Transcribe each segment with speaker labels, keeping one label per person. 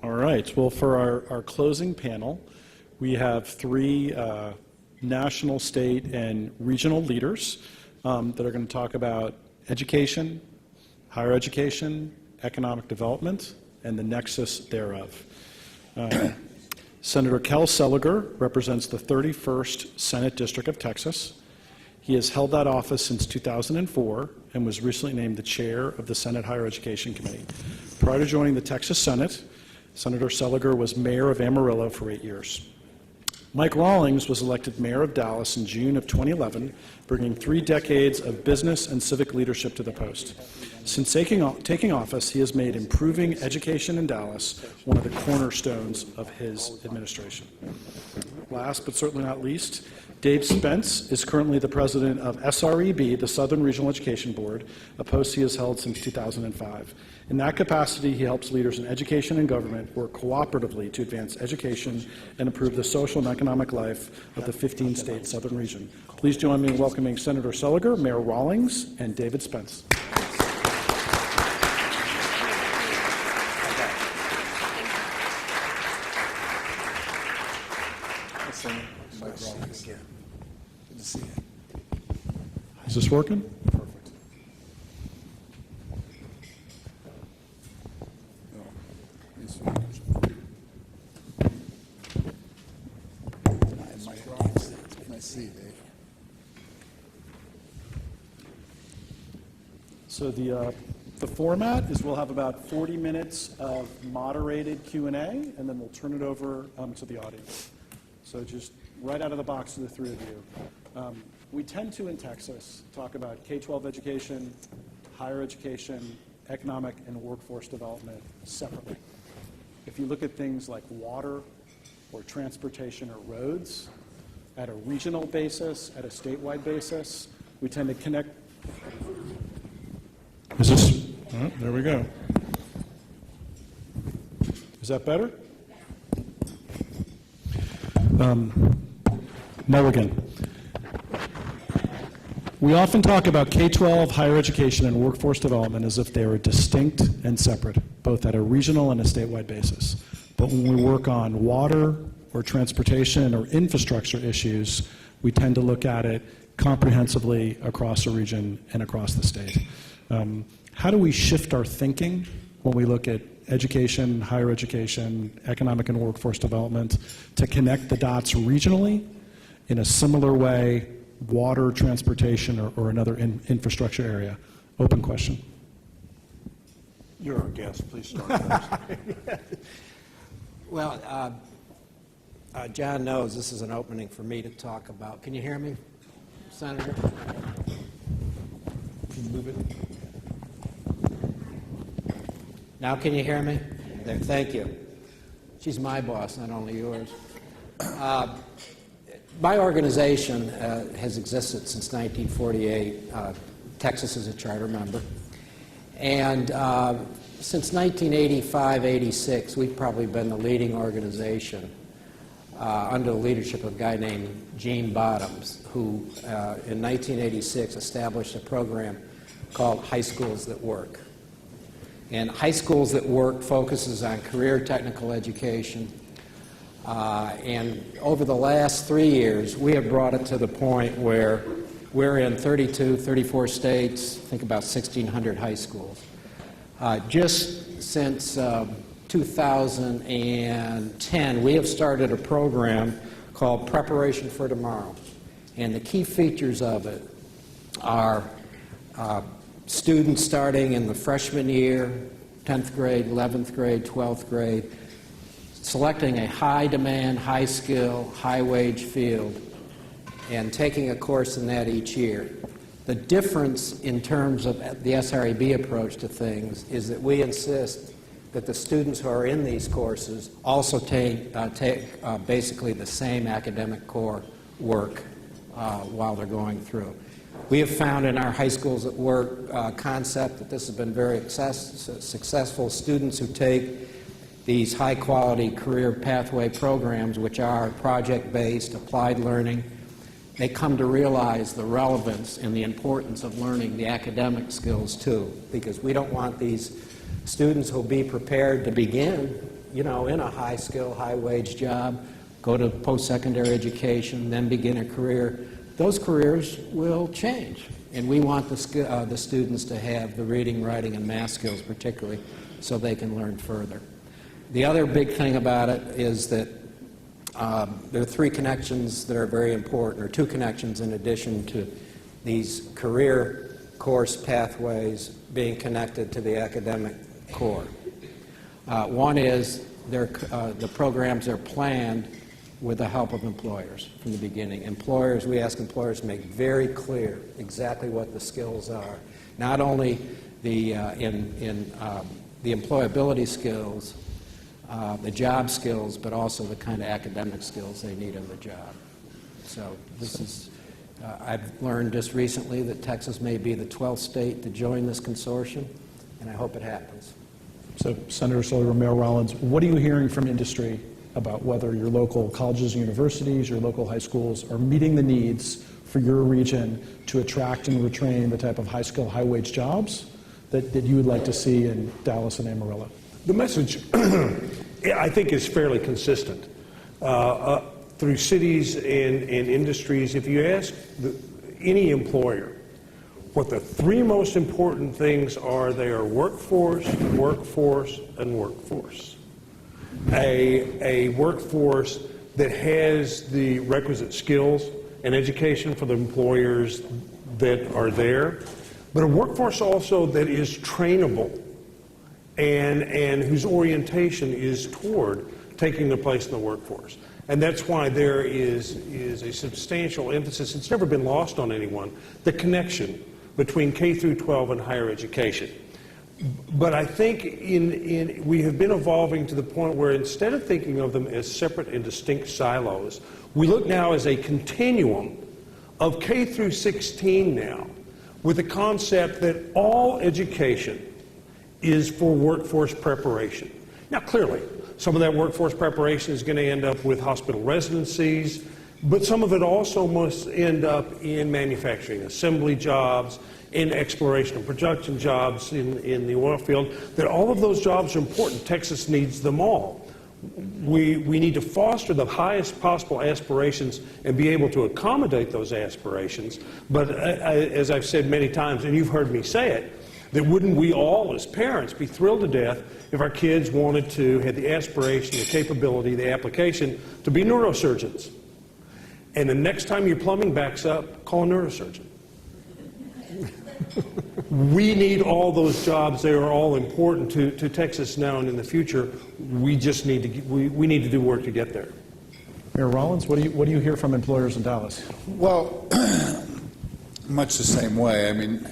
Speaker 1: All right. Well, for our closing panel, we have three national, state, and regional leaders that are going to talk about education, higher education, economic development, and the nexus thereof. Senator Kel Seliger represents the 31st Senate District of Texas. He has held that office since 2004 and was recently named the chair of the Senate Higher Education Committee. Prior to joining the Texas Senate, Senator Seliger was mayor of Amarillo for 8 years. Mike Rawlings was elected mayor of Dallas in June of 2011, bringing 3 decades of business and civic leadership to the post. Since taking office, he has made improving education in Dallas one of the cornerstones of his administration. Last but certainly not least, Dave Spence is currently the president of SREB, the Southern Regional Education Board, a post he has held since 2005. In that capacity, he helps leaders in education and government work cooperatively to advance education and improve the social and economic life of the 15-state Southern region. Please join me in welcoming Senator Seliger, Mayor Rawlings, and David Spence.
Speaker 2: Good to see you.
Speaker 1: Is this working?
Speaker 2: Perfect. Nice to see you, Dave.
Speaker 1: So the format is we'll have about 40 minutes of moderated Q&A, and then we'll turn it over to the audience. So just right out of the box to the three of you. We tend to, in Texas, talk about K-12 education, higher education, economic and workforce development separately. If you look at things like water or transportation or roads, at a regional basis, at a statewide basis, we tend to connect. Is this? Oh, there we go. Is that better? Mulligan. We often talk about K-12, higher education, and workforce development as if they are distinct and separate, both at a regional and a statewide basis. But when we work on water or transportation or infrastructure issues, we tend to look at it comprehensively across a region and across the state. How do we shift our thinking when we look at education, higher education, economic and workforce development to connect the dots regionally in a similar way, water, transportation, or another infrastructure area? Open question.
Speaker 3: You're our guest. Please start first.
Speaker 4: Well, John knows this is an opening for me to talk about. Can you hear me, Senator?
Speaker 3: Can you move it?
Speaker 4: Now can you hear me? There, thank you. She's my boss, not only yours. My organization has existed since 1948. Texas is a charter member. And since 1985-86, we've probably been the leading organization under the leadership of a guy named Gene Bottoms, who in 1986 established a program called High Schools That Work. And High Schools That Work focuses on career technical education. And over the last 3 years, we have brought it to the point where we're in 32, 34 states, think about 1,600 high schools. Just since 2010, we have started a program called Preparation for Tomorrow. And the key features of it are students starting in the freshman year, 10th grade, 11th grade, 12th grade, selecting a high-demand, high-skill, high-wage field, and taking a course in that each year. The difference in terms of the SREB approach to things is that we insist that the students who are in these courses also take basically the same academic core work while they're going through. We have found in our High Schools at Work concept that this has been very successful. Students who take these high-quality career pathway programs, which are project-based, applied learning, they come to realize the relevance and the importance of learning the academic skills too, because we don't want these students who will be prepared to begin in a high-skill, high-wage job, go to post-secondary education, then begin a career, those careers will change. And we want the students to have the reading, writing, and math skills particularly so they can learn further. The other big thing about it is that there are three connections that are very important, or two connections in addition to these career course pathways being connected to the academic core. One is the programs are planned with the help of employers from the beginning. We ask employers to make very clear exactly what the skills are, not only the employability skills, the job skills, but also the kind of academic skills they need in the job. So this is, I've learned just recently that Texas may be the 12th state to join this consortium, and I hope it happens.
Speaker 1: So, Senator Seliger, Mayor Rawlings, what are you hearing from industry about whether your local colleges and universities, your local high schools are meeting the needs for your region to attract and retrain the type of high-skill, high-wage jobs that you would like to see in Dallas and Amarillo?
Speaker 3: The message, I think, is fairly consistent. Through cities and industries, if you ask any employer what the three most important things are, they are workforce, workforce, and workforce. A workforce that has the requisite skills and education for the employers that are there, but a workforce also that is trainable and whose orientation is toward taking their place in the workforce. And that's why there is a substantial emphasis, it's never been lost on anyone, the connection between K through 12 and higher education. But I think we have been evolving to the point where instead of thinking of them as separate and distinct silos, we look now as a continuum of K through 16 now, with the concept that all education is for workforce preparation. Now, clearly, some of that workforce preparation is going to end up with hospital residencies, but some of it also must end up in manufacturing, assembly jobs, in exploration and production jobs in the oil field, that all of those jobs are important. Texas needs them all. We need to foster the highest possible aspirations and be able to accommodate those aspirations. But as I've said many times, and you've heard me say it, that wouldn't we all as parents be thrilled to death if our kids wanted to have the aspiration, the capability, the application to be neurosurgeons? And the next time your plumbing backs up, call a neurosurgeon. We need all those jobs. They are all important to Texas now and in the future. We just need to we need to do work to get there.
Speaker 1: Mayor Rawlings, what do you hear from employers in Dallas?
Speaker 2: Well, much the same way. I mean,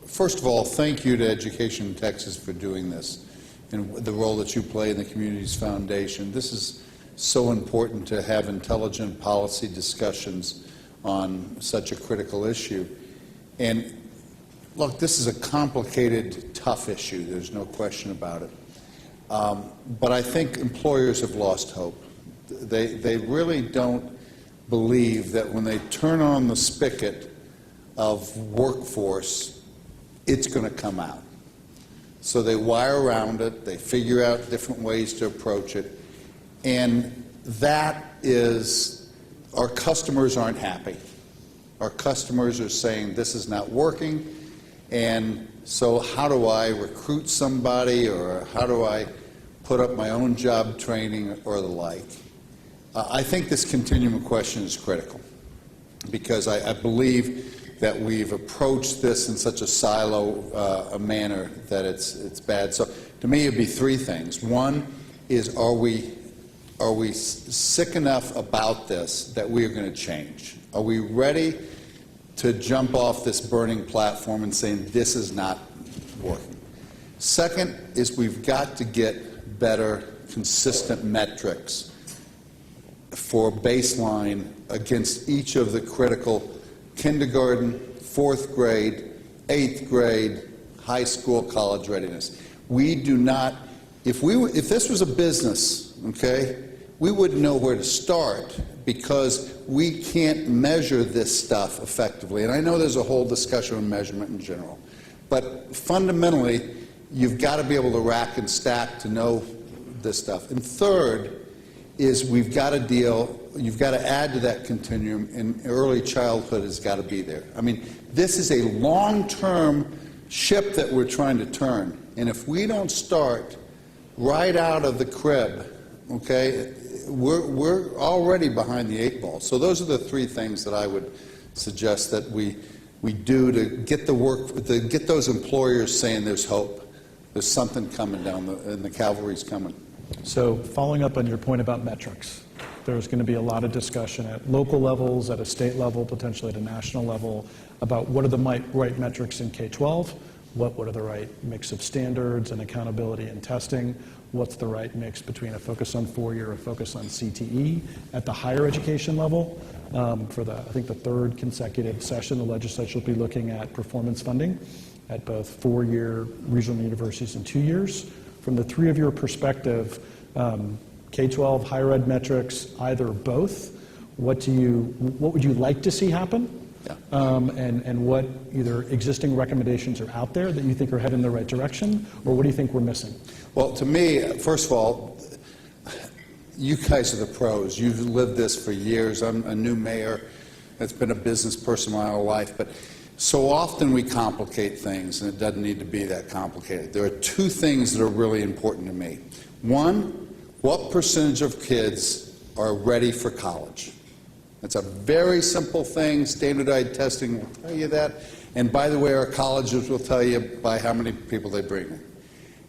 Speaker 2: first of all, thank you to Education in Texas for doing this and the role that you play in the Communities Foundation. This is so important to have intelligent policy discussions on such a critical issue. And look, this is a complicated, tough issue. There's no question about it. But I think employers have lost hope. They really don't believe that when they turn on the spigot of workforce, it's going to come out. So they wire around it. They figure out different ways to approach it. And that is, our customers aren't happy. Our customers are saying this is not working, and so how do I recruit somebody, or how do I put up my own job training or the like? I think this continuum question is critical because I believe that we've approached this in such a silo a manner that it's bad. So to me, it'd be three things. One is, are we sick enough about this that we are going to change? Are we ready to jump off this burning platform and saying this is not working? Second is we've got to get better, consistent metrics for baseline against each of the critical kindergarten, fourth grade, eighth grade, high school, college readiness. We do not, if this was a business, okay, we wouldn't know where to start because we can't measure this stuff effectively. And I know there's a whole discussion on measurement in general. But fundamentally, you've got to be able to rack and stack to know this stuff. And third is you've got to add to that continuum, and early childhood has got to be there. I mean, this is a long-term ship that we're trying to turn. And if we don't start right out of the crib, okay, we're already behind the 8 ball. So those are the 3 things that I would suggest that we do to get get those employers saying there's hope. There's something coming and the cavalry's coming.
Speaker 1: So following up on your point about metrics, there's going to be a lot of discussion at local levels, at a state level, potentially at a national level, about what are the right metrics in K-12, what are the right mix of standards and accountability and testing, what's the right mix between a focus on 4-year, a focus on CTE. At the higher education level, for I think the 3rd consecutive session, the legislature will be looking at performance funding at both 4-year regional universities and 2 years. From the 3 of your perspective, K-12, higher ed metrics, either or both, what would you like to see happen?
Speaker 2: Yeah.
Speaker 1: And what either existing recommendations are out there that you think are heading in the right direction, or what do you think we're missing?
Speaker 2: Well, to me, first of all, you guys are the pros. You've lived this for years. I'm a new mayor that's been a business person my whole life, but so often we complicate things, and it doesn't need to be that complicated. There are 2 things that are really important to me. One, what percentage of kids are ready for college? It's a very simple thing. Standardized testing will tell you that. And by the way, our colleges will tell you by how many people they bring in.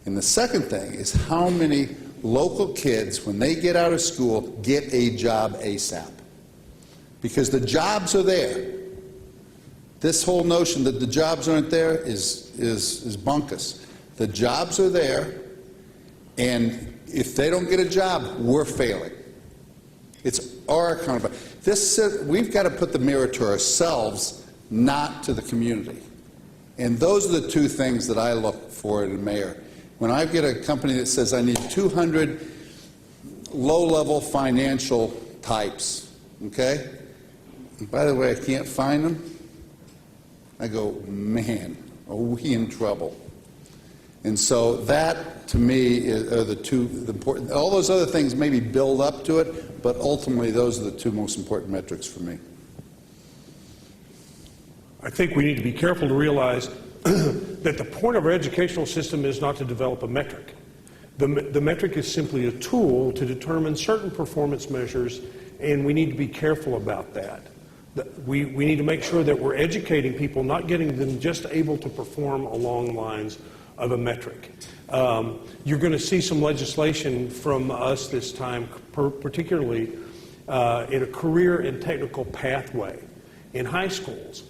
Speaker 2: And the second thing is how many local kids, when they get out of school, get a job ASAP. Because the jobs are there. This whole notion that the jobs aren't there is bunkus. The jobs are there, and if they don't get a job, we're failing. It's our accountability. We've got to put the mirror to ourselves, not to the community. And those are the 2 things that I look for in a mayor. When I get a company that says I need 200 low-level financial types, okay? And by the way, I can't find them. I go, man, are we in trouble? And so that, to me, are the 2 important. All those other things maybe build up to it, but ultimately those are the 2 most important metrics for me.
Speaker 3: I think we need to be careful to realize that the point of our educational system is not to develop a metric. The metric is simply a tool to determine certain performance measures, and we need to be careful about that. We need to make sure that we're educating people, not getting them just able to perform along the lines of a metric. You're going to see some legislation from us this time, particularly in a career and technical pathway in high schools.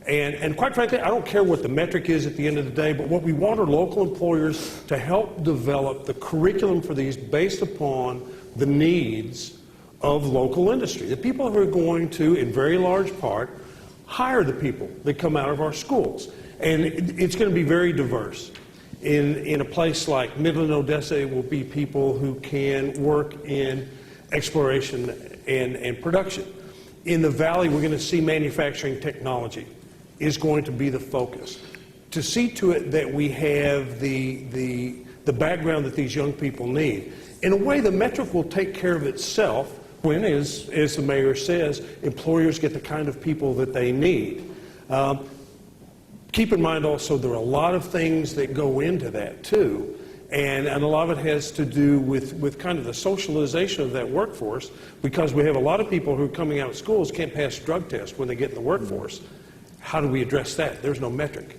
Speaker 3: And quite frankly, I don't care what the metric is at the end of the day, but what we want are local employers to help develop the curriculum for these based upon the needs of local industry. The people who are going to, in very large part, hire the people that come out of our schools. And it's going to be very diverse. In a place like Midland, Odessa, it will be people who can work in exploration and production. In the Valley, we're going to see manufacturing technology is going to be the focus. To see to it that we have the background that these young people need. In a way, the metric will take care of itself when, as the mayor says, employers get the kind of people that they need. Keep in mind also there are a lot of things that go into that too, and a lot of it has to do with kind of the socialization of that workforce, because we have a lot of people who are coming out of schools can't pass drug tests when they get in the workforce. How do we address that? There's no metric.